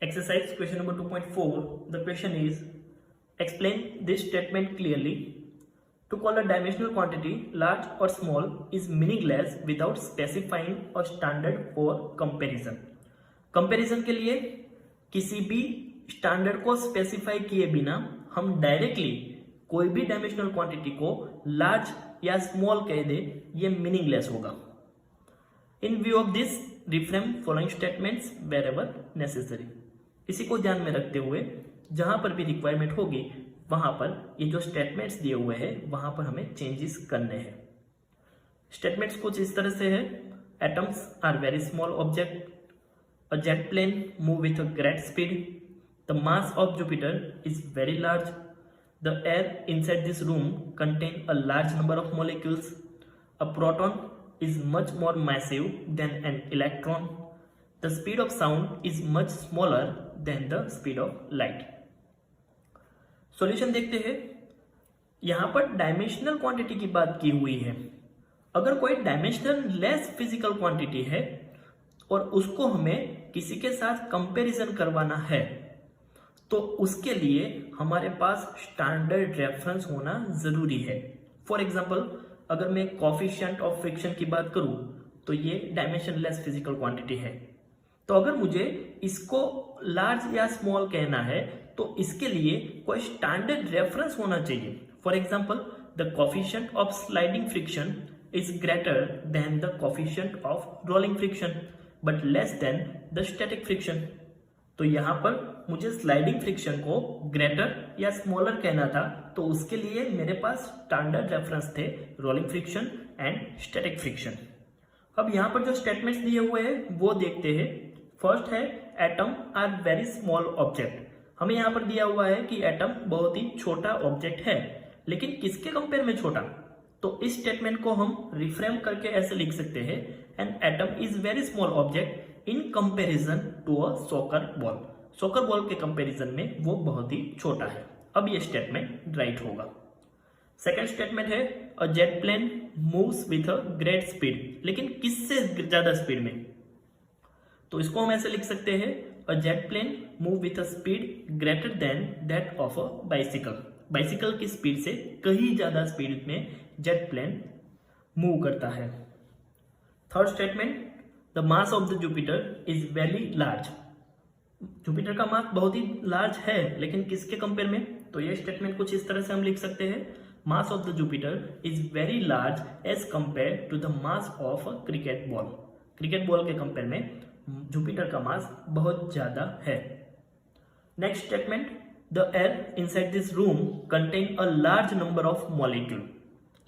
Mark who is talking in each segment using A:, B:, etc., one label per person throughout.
A: Exercise question number 2.4. The question is, explain this statement clearly. To call a dimensional quantity large or small is meaningless without specifying a standard for comparison. Comparison के लिए किसी भी standard को specify किए बिना हम directly कोई भी डायमेंशनल क्वांटिटी को लार्ज या स्मॉल कह दे, ये मीनिंगलेस होगा. इन view of this reframe following statements wherever necessary. इसी को ध्यान में रखते हुए जहां पर भी रिक्वायरमेंट होगी वहां पर ये जो स्टेटमेंट्स दिए हुए हैं वहां पर हमें चेंजेस करने हैं. स्टेटमेंट्स कुछ इस तरह से है. Atoms are very small object. A jet plane move with a great speed. The mass of Jupiter is very large. The air inside this room contain a large number of molecules. A proton is much more massive than an electron. The speed of sound is much smaller than the speed of light. Solution देखते हैं. यहां पर dimensional quantity की बात की हुई है. अगर कोई डायमेंशनल लेस फिजिकल क्वांटिटी है और उसको हमें किसी के साथ कंपैरिजन करवाना है तो उसके लिए हमारे पास स्टैंडर्ड रेफरेंस होना जरूरी है. फॉर एग्जांपल, अगर मैं कोफिशिएंट ऑफ फ्रिक्शन की बात करूं तो ये डायमेंशनलेस फिजिकल क्वांटिटी है. तो अगर मुझे इसको लार्ज या स्मॉल कहना है तो इसके लिए कोई स्टैंडर्ड रेफरेंस होना चाहिए. For example, the coefficient of sliding friction is greater than the coefficient of rolling friction but less than the static friction. तो यहां पर मुझे स्लाइडिंग फ्रिक्शन को ग्रेटर या स्मॉलर कहना था तो उसके लिए मेरे पास स्टैंडर्ड रेफरेंस थे rolling friction and static friction. अब यहां पर जो स्टेटमेंट्स दिए हुए हैं वो देखते हैं. फर्स्ट है atom are very small object. हमें यहां पर दिया हुआ है कि एटम बहुत ही छोटा ऑब्जेक्ट है, लेकिन किसके कंपेयर में छोटा. तो इस स्टेटमेंट को हम रिफ्रेम करके ऐसे लिख सकते हैं, an atom is very small object in comparison to a soccer ball. Soccer ball के कंपैरिजन में वो बहुत ही छोटा है. अब ये स्टेटमेंट राइट होगा. सेकंड स्टेटमेंट है a jet plane moves with a great speed. लेकिन किससे ज्यादा स्पीड में. तो इसको हम ऐसे लिख सकते हैं, a jet plane move with a speed greater than that of a bicycle. Bicycle की स्पीड से कहीं ज्यादा स्पीड में जेट प्लेन मूव करता है. Third statement, the mass of the Jupiter is very large. Jupiter का मास बहुत ही large है, लेकिन किसके कंपेयर में. तो ये स्टेटमेंट कुछ इस तरह से हम लिख सकते हैं, mass of the Jupiter is very large as compare to the mass of a cricket ball. Cricket ball के कंपेयर में जुपिटर का मास बहुत ज्यादा है. Next statement, the air inside this room contain a large number of molecule.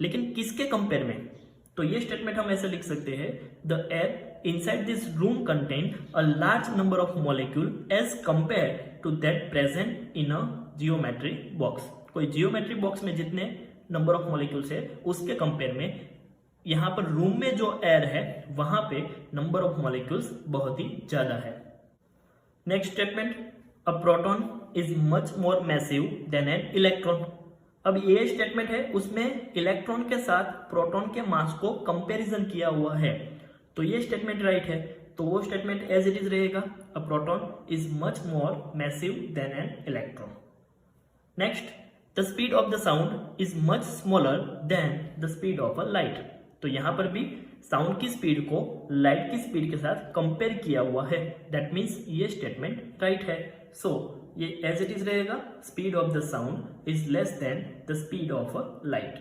A: लेकिन किसके compare में. तो ये स्टेटमेंट हम ऐसे लिख सकते हैं, the air inside this room contain a large number of molecule as compare to that present in a geometry box. कोई जियोमेट्री बॉक्स में जितने नंबर ऑफ मॉलिक्यूल्स है उसके कंपेयर में यहां पर रूम में जो एयर है वहां पे नंबर ऑफ मॉलिक्यूल्स बहुत ही ज्यादा है. Next statement, a proton is much more massive than an electron. अब ये स्टेटमेंट है, उसमें इलेक्ट्रॉन के साथ प्रोटॉन के मास को कंपैरिजन किया हुआ है. तो ये स्टेटमेंट राइट है. तो वो स्टेटमेंट एज इट इज रहेगा, a proton is much more massive than an electron. Next, the speed of the sound is much smaller than the speed of a light. तो यहां पर भी साउंड की speed को लाइट की speed के साथ कंपेयर किया हुआ है. दैट मीन्स ये स्टेटमेंट राइट है. सो ये एज इट इज रहेगा, speed of the sound is less than the speed of a light.